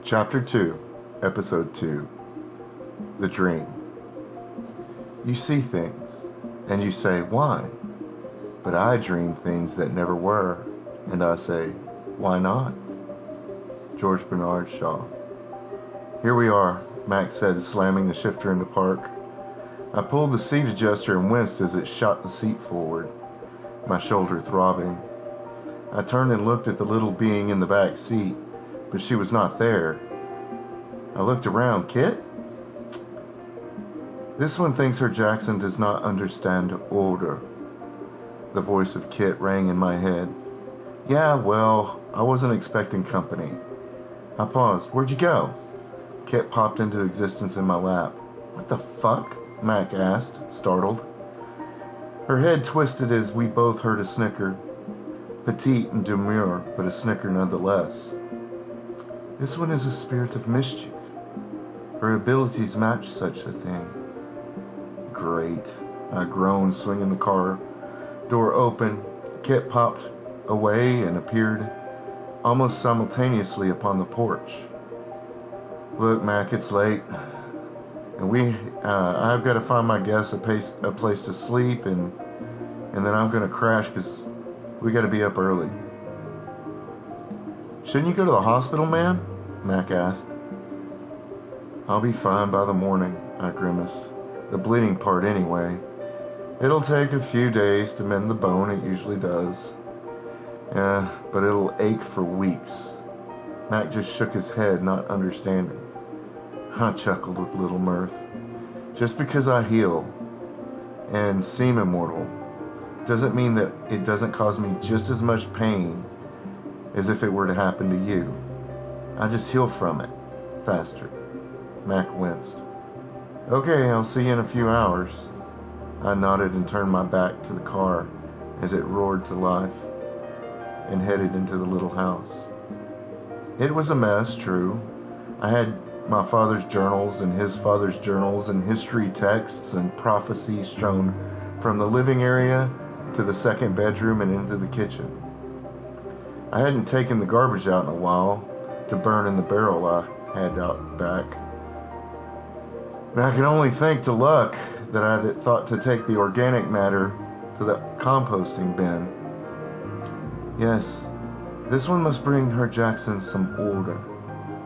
Chapter 2, Episode 2, The Dream. You see things, and you say, why? But I dream things that never were, and I say, why not? George Bernard Shaw. Here we are, Max said, slamming the shifter into park. I pulled the seat adjuster and winced as it shot the seat forward, my shoulder throbbing. I turned and looked at the little being in the back seat, but she was not there. I looked around. Kit? This one thinks her Jackson does not understand order. The voice of Kit rang in my head. Yeah, well, I wasn't expecting company. I paused. Where'd you go? Kit popped into existence in my lap. What the fuck? Mac asked, startled. Her head twisted as we both heard a snicker. Petite and demure, but a snicker nonetheless. This one is a spirit of mischief. Her abilities match such a thing. Great. I groaned, swinging the car door open. Kit popped away and appeared almost simultaneously upon the porch. Look, Mac, it's late. And I've got to find my guests a place to sleep, and then I'm going to crash because we got to be up early. Shouldn't you go to the hospital, man? Mac asked. I'll be fine by the morning, I grimaced. The bleeding part anyway. It'll take a few days to mend the bone, it usually does. Yeah, but it'll ache for weeks. Mac just shook his head, not understanding. I chuckled with little mirth. Just because I heal and seem immortal doesn't mean that it doesn't cause me just as much pain as if it were to happen to you. I just heal from it faster. Mac winced. Okay, I'll see you in a few hours. I nodded and turned my back to the car as it roared to life and headed into the little house. It was a mess, true. I had my father's journals and his father's journals and history texts and prophecy strewn from the living area to the second bedroom and into the kitchen. I hadn't taken the garbage out in a while to burn in the barrel I had out back. And I can only thank to luck that I had thought to take the organic matter to the composting bin. Yes, this one must bring her Jackson some order,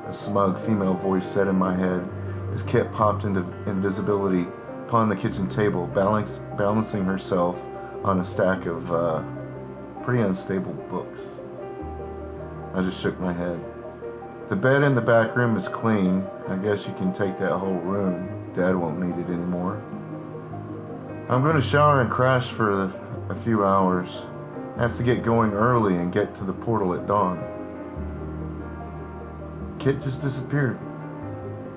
a smug female voice said in my head as Kit popped into invisibility upon the kitchen table, balancing herself on a stack of pretty unstable books. I just shook my head. The bed in the back room is clean. I guess you can take that whole room. Dad won't need it anymore. I'm going to shower and crash for a few hours. I have to get going early and get to the portal at dawn. Kit just disappeared,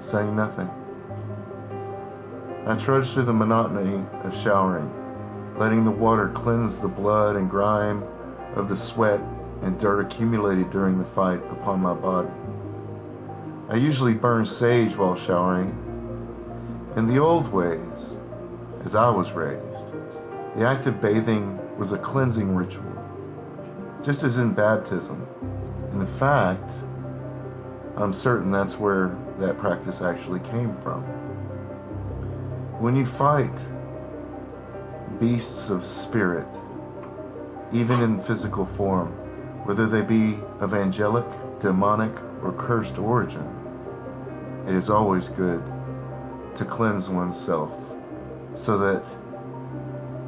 saying nothing. I trudged through the monotony of showering, letting the water cleanse the blood and grime of the sweat and dirt accumulated during the fight upon my body. I usually burn sage while showering. In the old ways, as I was raised, the act of bathing was a cleansing ritual, just as in baptism. And in fact, I'm certain that's where that practice actually came from. When you fight beasts of spirit, even in physical form, whether they be of angelic, demonic, or cursed origin, it is always good to cleanse oneself so that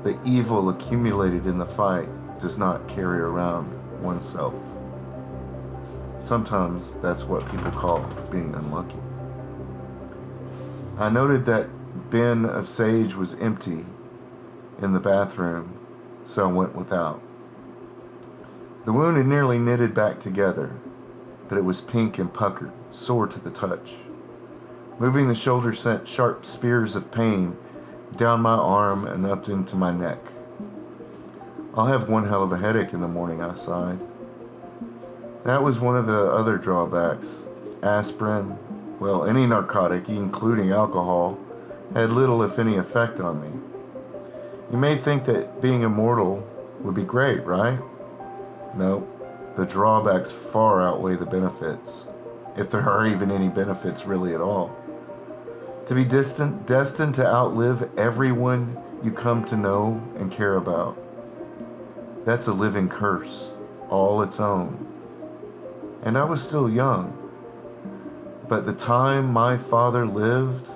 the evil accumulated in the fight does not carry around oneself. Sometimes that's what people call being unlucky. I noted that bin of sage was empty in the bathroom, so I went without. The wound had nearly knitted back together, but it was pink and puckered, sore to the touch. Moving the shoulder sent sharp spears of pain down my arm and up into my neck. I'll have one hell of a headache in the morning, I sighed. That was one of the other drawbacks. Aspirin, well, any narcotic, including alcohol, had little if any effect on me. You may think that being immortal would be great, right? No, the drawbacks far outweigh the benefits. if there are even any benefits really at all. To be destined to outlive everyone you come to know and care about. That's a living curse, all its own. And I was still young, but the time my father lived,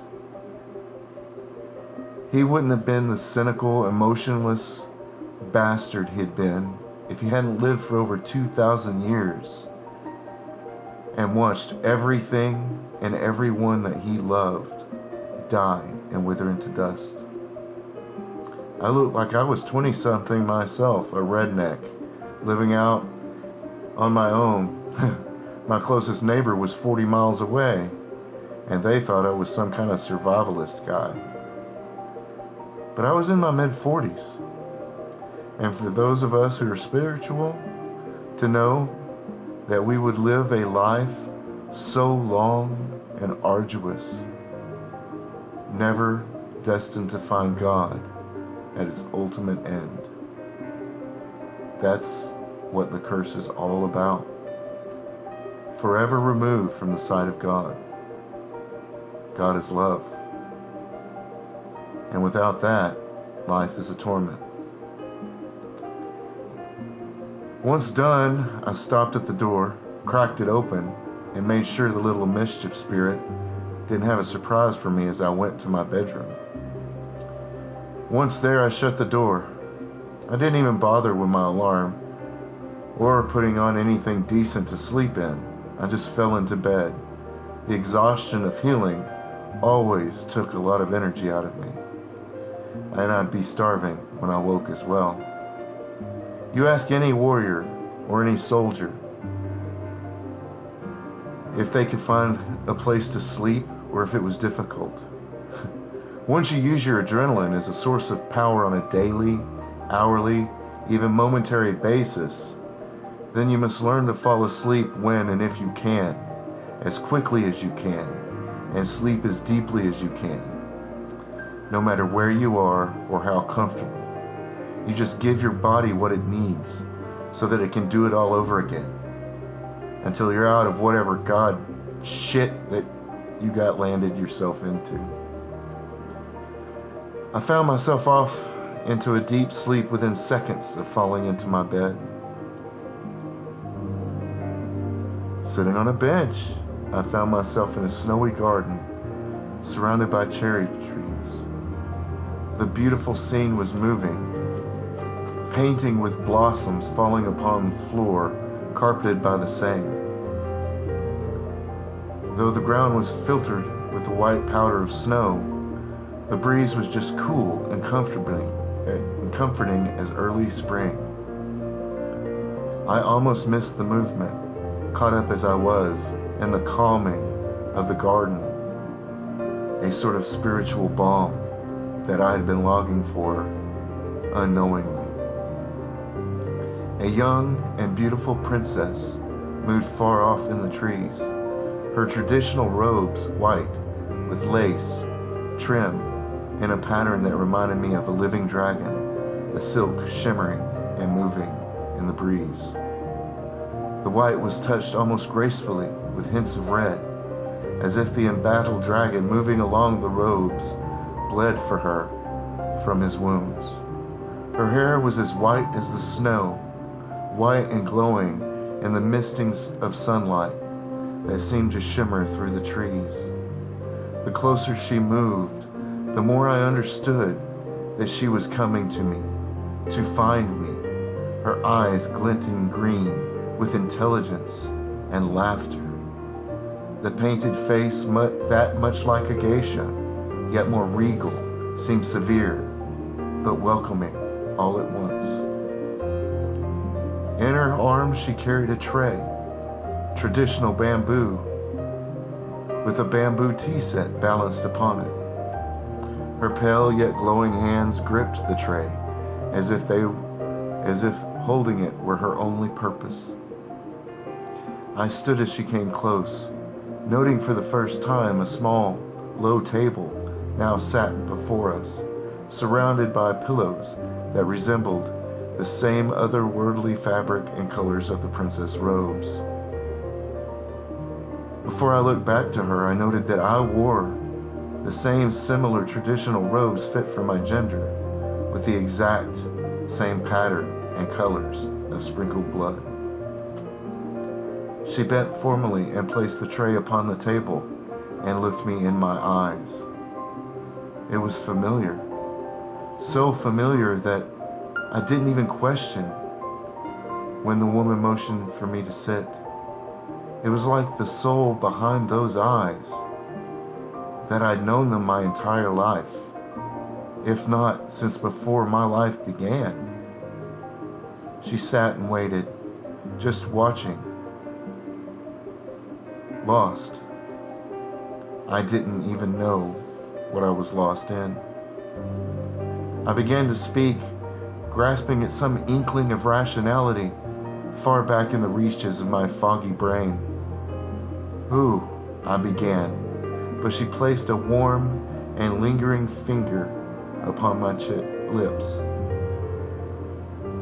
he wouldn't have been the cynical, emotionless bastard he'd been if he hadn't lived for over 2,000 years and watched everything and everyone that he loved die and wither into dust. I looked like I was 20-something myself, a redneck, living out on my own. My closest neighbor was 40 miles away, and they thought I was some kind of survivalist guy. But I was in my mid-40s. And for those of us who are spiritual, to know that we would live a life so long and arduous, never destined to find God at its ultimate end. That's what the curse is all about. Forever removed from the sight of God. God is love. And without that, life is a torment. Once done, I stopped at the door, cracked it open, and made sure the little mischief spirit didn't have a surprise for me as I went to my bedroom. Once there, I shut the door. I didn't even bother with my alarm or putting on anything decent to sleep in. I just fell into bed. The exhaustion of healing always took a lot of energy out of me, and I'd be starving when I woke as well. You ask any warrior or any soldier if they could find a place to sleep or if it was difficult. Once you use your adrenaline as a source of power on a daily, hourly, even momentary basis, then you must learn to fall asleep when and if you can, as quickly as you can, and sleep as deeply as you can, no matter where you are or how comfortable. You just give your body what it needs so that it can do it all over again until you're out of whatever god shit that you got landed yourself into. I found myself off into a deep sleep within seconds of falling into my bed. Sitting on a bench, I found myself in a snowy garden surrounded by cherry trees. The beautiful scene was moving, painting with blossoms falling upon the floor, carpeted by the same. Though the ground was filtered with the white powder of snow, the breeze was just cool and comforting as early spring. I almost missed the movement, caught up as I was in the calming of the garden, a sort of spiritual balm that I had been longing for unknowingly. A young and beautiful princess moved far off in the trees, her traditional robes white with lace, trim in a pattern that reminded me of a living dragon, the silk shimmering and moving in the breeze. The white was touched almost gracefully with hints of red, as if the embattled dragon moving along the robes bled for her from his wounds. Her hair was as white as the snow, white and glowing in the mistings of sunlight that seemed to shimmer through the trees. The closer she moved, the more I understood that she was coming to me, to find me, her eyes glinting green with intelligence and laughter. The painted face, that much like a geisha, yet more regal, seemed severe, but welcoming all at once. In her arms she carried a tray, traditional bamboo, with a bamboo tea set balanced upon it. Her pale yet glowing hands gripped the tray, as if holding it were her only purpose. I stood as she came close, noting for the first time a small, low table now sat before us, surrounded by pillows that resembled the same otherworldly fabric and colors of the princess robes. Before I looked back to her, I noted that I wore the same similar traditional robes fit for my gender, with the exact same pattern and colors of sprinkled blood. She bent formally and placed the tray upon the table and looked me in my eyes. It was familiar, so familiar that I didn't even question when the woman motioned for me to sit. It was like the soul behind those eyes, that I'd known them my entire life, if not since before my life began. She sat and waited, just watching, lost. I didn't even know what I was lost in. I began to speak, grasping at some inkling of rationality far back in the reaches of my foggy brain. "Who?" I began, but she placed a warm and lingering finger upon my lips.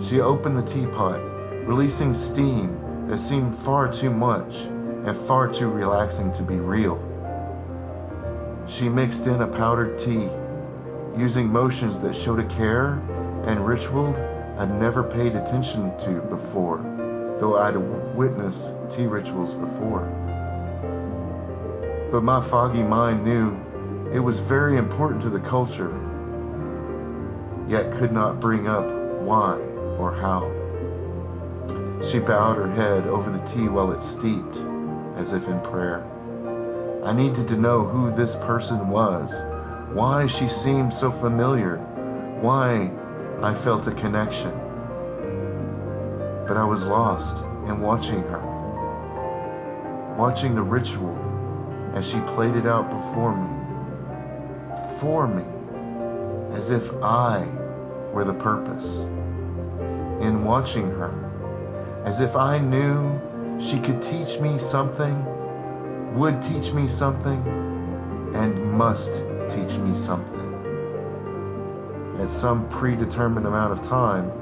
She opened the teapot, releasing steam that seemed far too much and far too relaxing to be real. She mixed in a powdered tea, using motions that showed a care and ritual I'd never paid attention to before, though I'd witnessed tea rituals before. But my foggy mind knew it was very important to the culture, yet could not bring up why or how. She bowed her head over the tea while it steeped, as if in prayer. I needed to know who this person was, why she seemed so familiar, why I felt a connection. But I was lost in watching her, watching the ritual as she played it out before me, for me, as if I were the purpose. In watching her, as if I knew she could teach me something, would teach me something, and must teach me something. At some predetermined amount of time,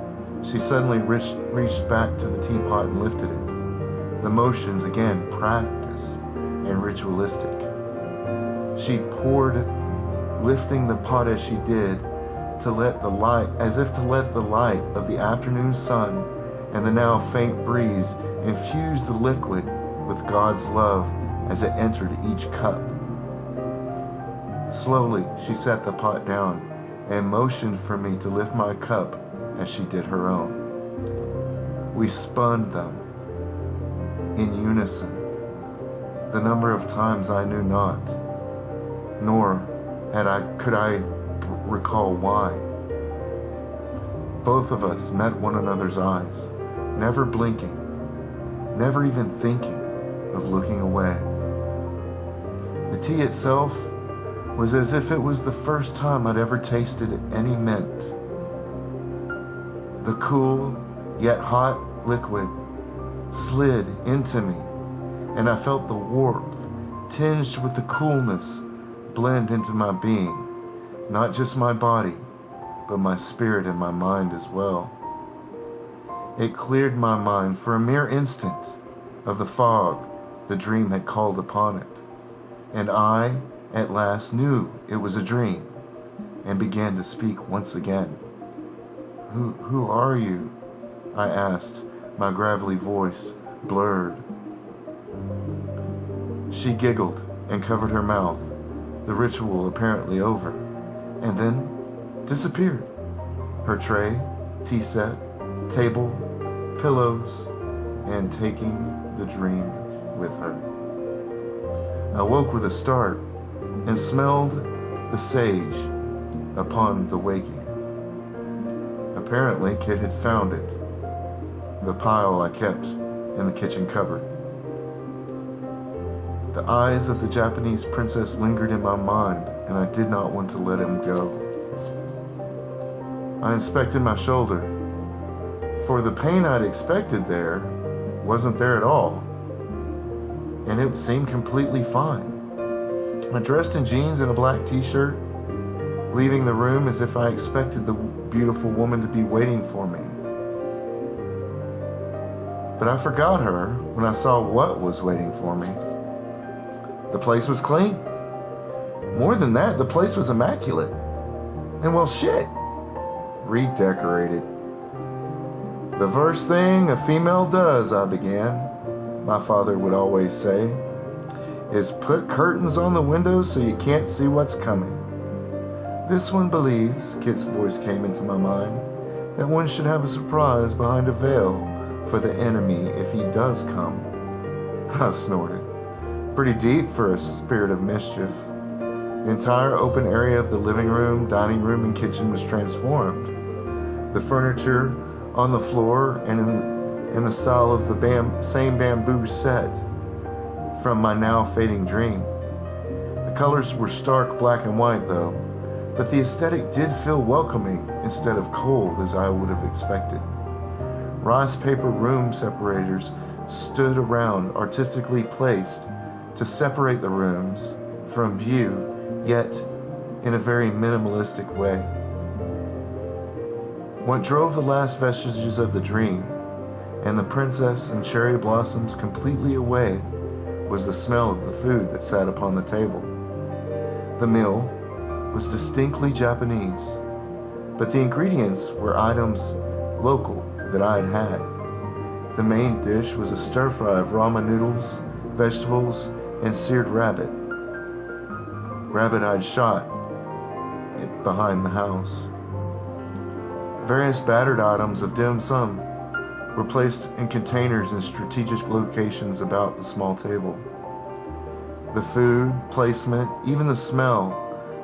she suddenly reached back to the teapot and lifted it. The motions, again, practiced and ritualistic. She poured, lifting the pot as she did, to let the light, as if to let the light of the afternoon sun and the now faint breeze infuse the liquid with God's love as it entered each cup. Slowly, she set the pot down and motioned for me to lift my cup as she did her own. We spun them in unison. The number of times I knew not, nor could I recall why. Both of us met one another's eyes, never blinking, never even thinking of looking away. The tea itself was as if it was the first time I'd ever tasted any mint. The cool, yet hot liquid slid into me, and I felt the warmth, tinged with the coolness, blend into my being, not just my body, but my spirit and my mind as well. It cleared my mind for a mere instant of the fog the dream had called upon it, and I at last knew it was a dream and began to speak once again. Who are you?" I asked, my gravelly voice blurred. She giggled and covered her mouth, the ritual apparently over, and then disappeared. Her tray, tea set, table, pillows, and taking the dream with her. I woke with a start and smelled the sage upon the waking. Apparently, Kit had found it, the pile I kept in the kitchen cupboard. The eyes of the Japanese princess lingered in my mind, and I did not want to let him go. I inspected my shoulder, for the pain I'd expected there wasn't there at all, and it seemed completely fine. I dressed in jeans and a black t-shirt, leaving the room as if I expected the beautiful woman to be waiting for me. But I forgot her when I saw what was waiting for me. The place was clean. More than that, the place was immaculate. And well, shit, redecorated. The first thing a female does, I began, my father would always say, is put curtains on the windows so you can't see what's coming. This one believes, Kit's voice came into my mind, that one should have a surprise behind a veil for the enemy if he does come. I snorted. Pretty deep for a spirit of mischief. The entire open area of the living room, dining room, and kitchen was transformed. The furniture on the floor and in the style of the same bamboo set from my now fading dream. The colors were stark black and white though, but the aesthetic did feel welcoming instead of cold as I would have expected. Rice paper room separators stood around, artistically placed to separate the rooms from view, yet in a very minimalistic way. What drove the last vestiges of the dream and the princess and cherry blossoms completely away was the smell of the food that sat upon the table. The meal was distinctly Japanese, but the ingredients were items local that I had had. The main dish was a stir-fry of ramen noodles, vegetables, and seared rabbit. Rabbit I'd shot behind the house. Various battered items of dim sum were placed in containers in strategic locations about the small table. The food, placement, even the smell,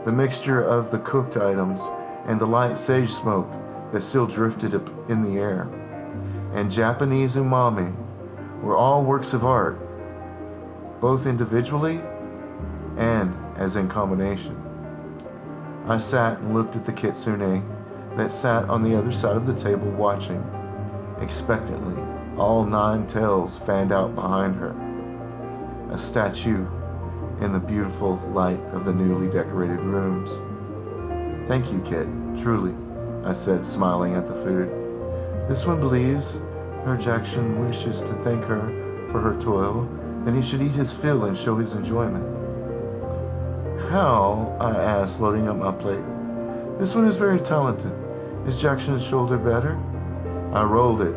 the mixture of the cooked items, and the light sage smoke that still drifted up in the air, and Japanese umami were all works of art, both individually and as in combination. I sat and looked at the kitsune that sat on the other side of the table watching, expectantly, all 9 tails fanned out behind her. A statue in the beautiful light of the newly decorated rooms. Thank you, Kit, truly, I said, smiling at the food. This one believes Her Jackson wishes to thank her for her toil, then he should eat his fill and show his enjoyment. How? I asked, loading up my plate. This one is very talented. Is Jackson's shoulder better? I rolled it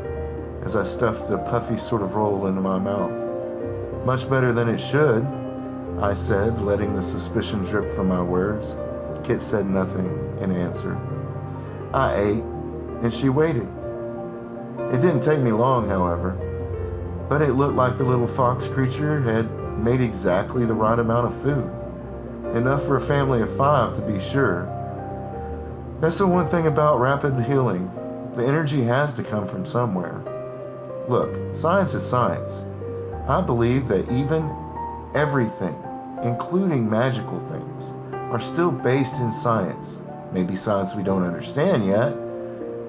as I stuffed a puffy sort of roll into my mouth. Much better than it should, I said, letting the suspicion drip from my words. Kit said nothing in answer. I ate, and she waited. It didn't take me long, however, but it looked like the little fox creature had made exactly the right amount of food. Enough for a family of 5, to be sure. That's the one thing about rapid healing. The energy has to come from somewhere. Look, science is science. I believe that even everything, including magical things, are still based in science. Maybe science we don't understand yet,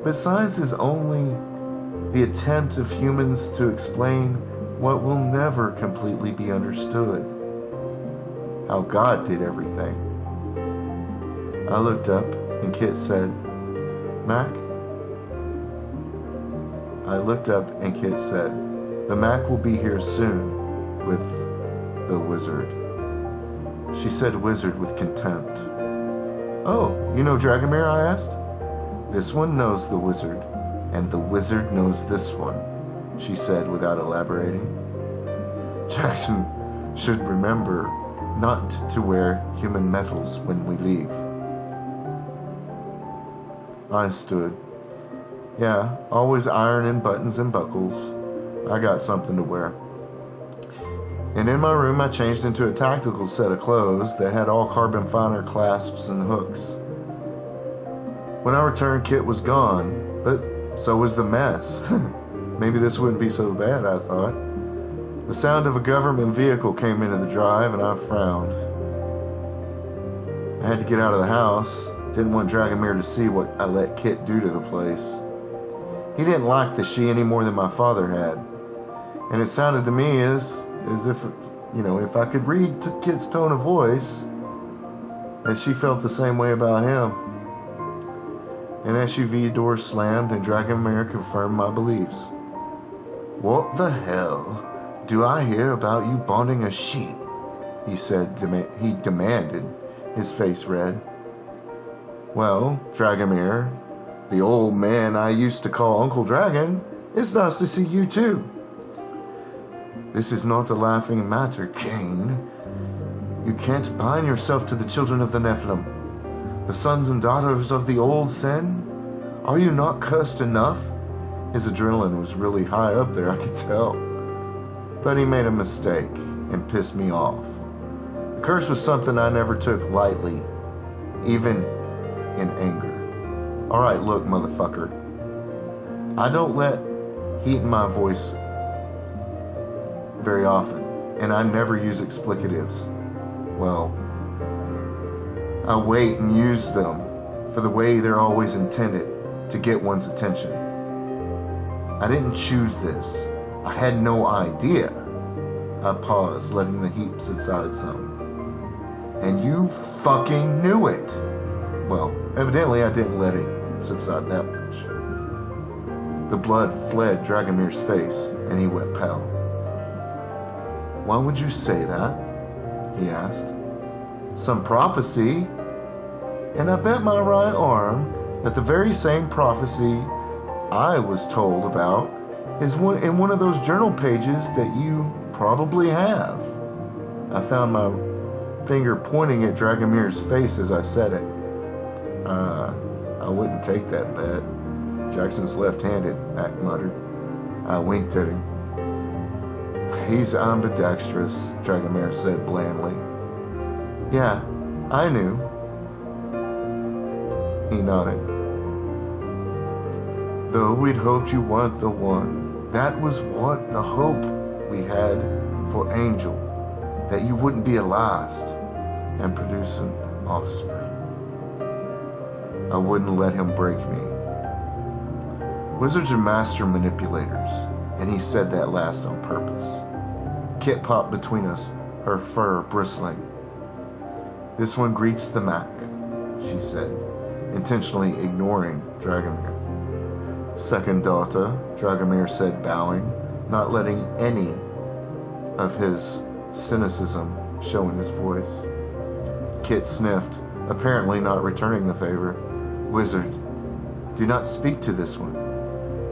but science is only the attempt of humans to explain what will never completely be understood. How God did everything. I looked up and Kit said, Mac? I looked up and Kit said, the Mac will be here soon with the wizard. She said wizard with contempt. Oh, you know Dragomir? I asked. This one knows the wizard, and the wizard knows this one, she said without elaborating. Jackson should remember not to wear human metals when we leave. I stood. Yeah, always ironing buttons and buckles. I got something to wear. And in my room I changed into a tactical set of clothes that had all carbon fiber clasps and hooks. When I returned, Kit was gone, but so was the mess. Maybe this wouldn't be so bad, I thought. The sound of a government vehicle came into the drive and I frowned. I had to get out of the house. Didn't want Dragomir to see what I let Kit do to the place. He didn't like the she any more than my father had. And it sounded to me as if, if I could read Kit's tone of voice, that she felt the same way about him. An SUV door slammed and Dragomir confirmed my beliefs. What the hell do I hear about you bonding a sheep? he said. He demanded, his face red. Well, Dragomir, the old man I used to call Uncle Dragon, it's nice to see you too. This is not a laughing matter, Cain. You can't bind yourself to the children of the Nephilim, the sons and daughters of the old sin. Are you not cursed enough? His adrenaline was really high up there, I could tell. But he made a mistake and pissed me off. The curse was something I never took lightly, even in anger. All right, look, motherfucker. I don't let heat in my voice very often, and I never use explicatives. Well, I wait and use them for the way they're always intended, to get one's attention. I didn't choose this. I had no idea. I paused, letting the heat subside some. And you fucking knew it. Well, evidently I didn't let it subside that much. The blood fled Dragomir's face, and he went pale. Why would you say that? He asked. Some prophecy. And I bet my right arm that the very same prophecy I was told about is in one of those journal pages that you probably have. I found my finger pointing at Dragomir's face as I said it. I wouldn't take that bet. Jackson's left-handed, Mac muttered. I winked at him. He's ambidextrous, Dragomir said blandly. Yeah, I knew. He nodded. Though we'd hoped you weren't the one. That was what the hope we had for Angel. That you wouldn't be a last and produce an offspring. I wouldn't let him break me. Wizards are master manipulators, and he said that last on purpose. Kit popped between us, her fur bristling. This one greets the Mac, she said, intentionally ignoring Dragomir. Second daughter, Dragomir said, bowing, not letting any of his cynicism show in his voice. Kit sniffed, apparently not returning the favor. Wizard, do not speak to this one.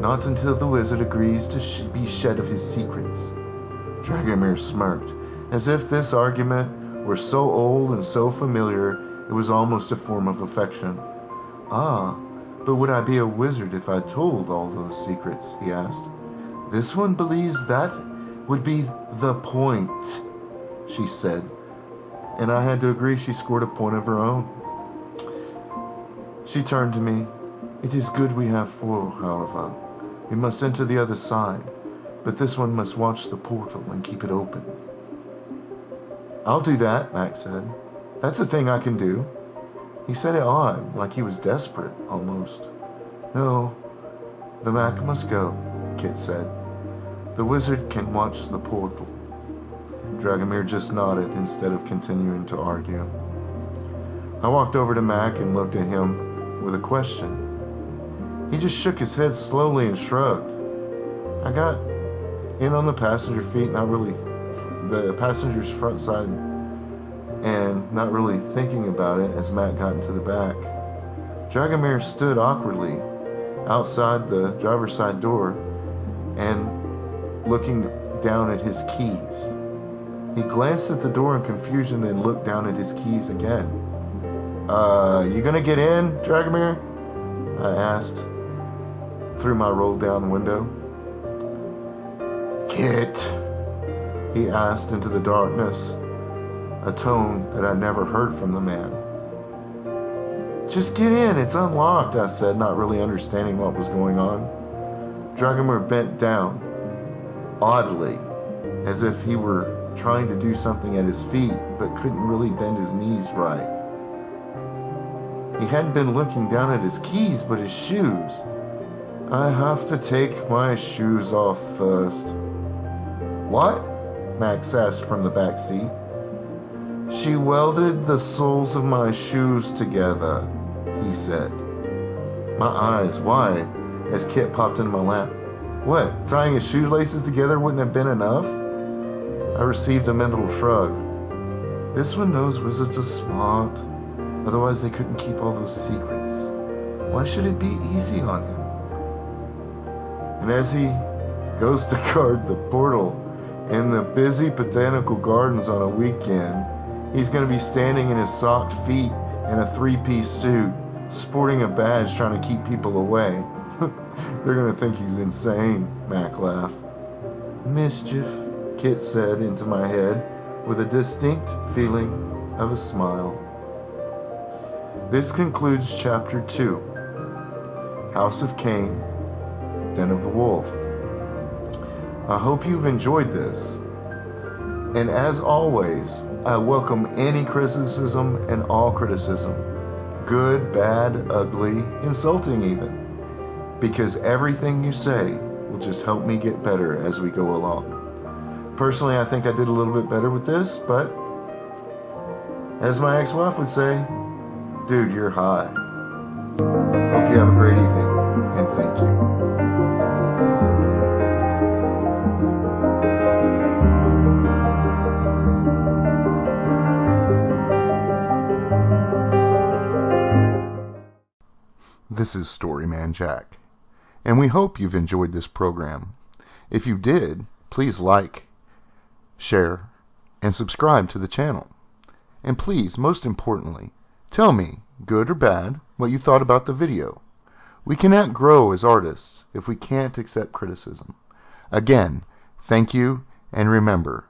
Not until the wizard agrees to be shed of his secrets. Dragomir smirked, as if this argument were so old and so familiar it was almost a form of affection. Ah, but would I be a wizard if I told all those secrets, he asked. This one believes that would be the point, she said, and I had to agree she scored a point of her own. She turned to me. It is good we have four, however. We must enter the other side, but this one must watch the portal and keep it open. I'll do that, Max said. That's a thing I can do. He said it odd, like he was desperate, almost. No, the Mac must go, Kit said. The wizard can watch the portal. Dragomir just nodded instead of continuing to argue. I walked over to Mac and looked at him with a question. He just shook his head slowly and shrugged. I got in on the passenger the passenger's front side, and not really thinking about it as Matt got into the back. Dragomir stood awkwardly outside the driver's side door and looking down at his keys. He glanced at the door in confusion, then looked down at his keys again. You gonna get in, Dragomir? I asked through my roll-down window. Kit, he asked into the darkness, a tone that I'd never heard from the man. Just get in, it's unlocked, I said, not really understanding what was going on. Dragomir bent down, oddly, as if he were trying to do something at his feet, but couldn't really bend his knees right. He hadn't been looking down at his keys, but his shoes. I have to take my shoes off first. What? Max asked from the back seat. She welded the soles of my shoes together, he said. My eyes wide as Kit popped into my lap. What, tying his shoelaces together wouldn't have been enough? I received a mental shrug. This one knows wizards are smart, otherwise they couldn't keep all those secrets. Why should it be easy on him? And as he goes to guard the portal in the busy botanical gardens on a weekend, he's going to be standing in his socked feet in a three-piece suit, sporting a badge trying to keep people away. They're going to think he's insane, Mac laughed. Mischief, Kit said into my head with a distinct feeling of a smile. This concludes Chapter 2, House of Cain, Den of the Wolf. I hope you've enjoyed this. And as always, I welcome any criticism and all criticism. Good, bad, ugly, insulting even. Because everything you say will just help me get better as we go along. Personally, I think I did a little bit better with this, but as my ex-wife would say, dude, you're high. Hope you have a great evening, and thank you. This is StoryMan-Jack, and we hope you've enjoyed this program. If you did, please like, share, and subscribe to the channel. And please, most importantly, tell me, good or bad, what you thought about the video. We cannot grow as artists if we can't accept criticism. Again, thank you, and remember,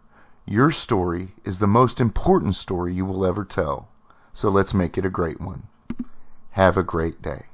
your story is the most important story you will ever tell, so let's make it a great one. Have a great day.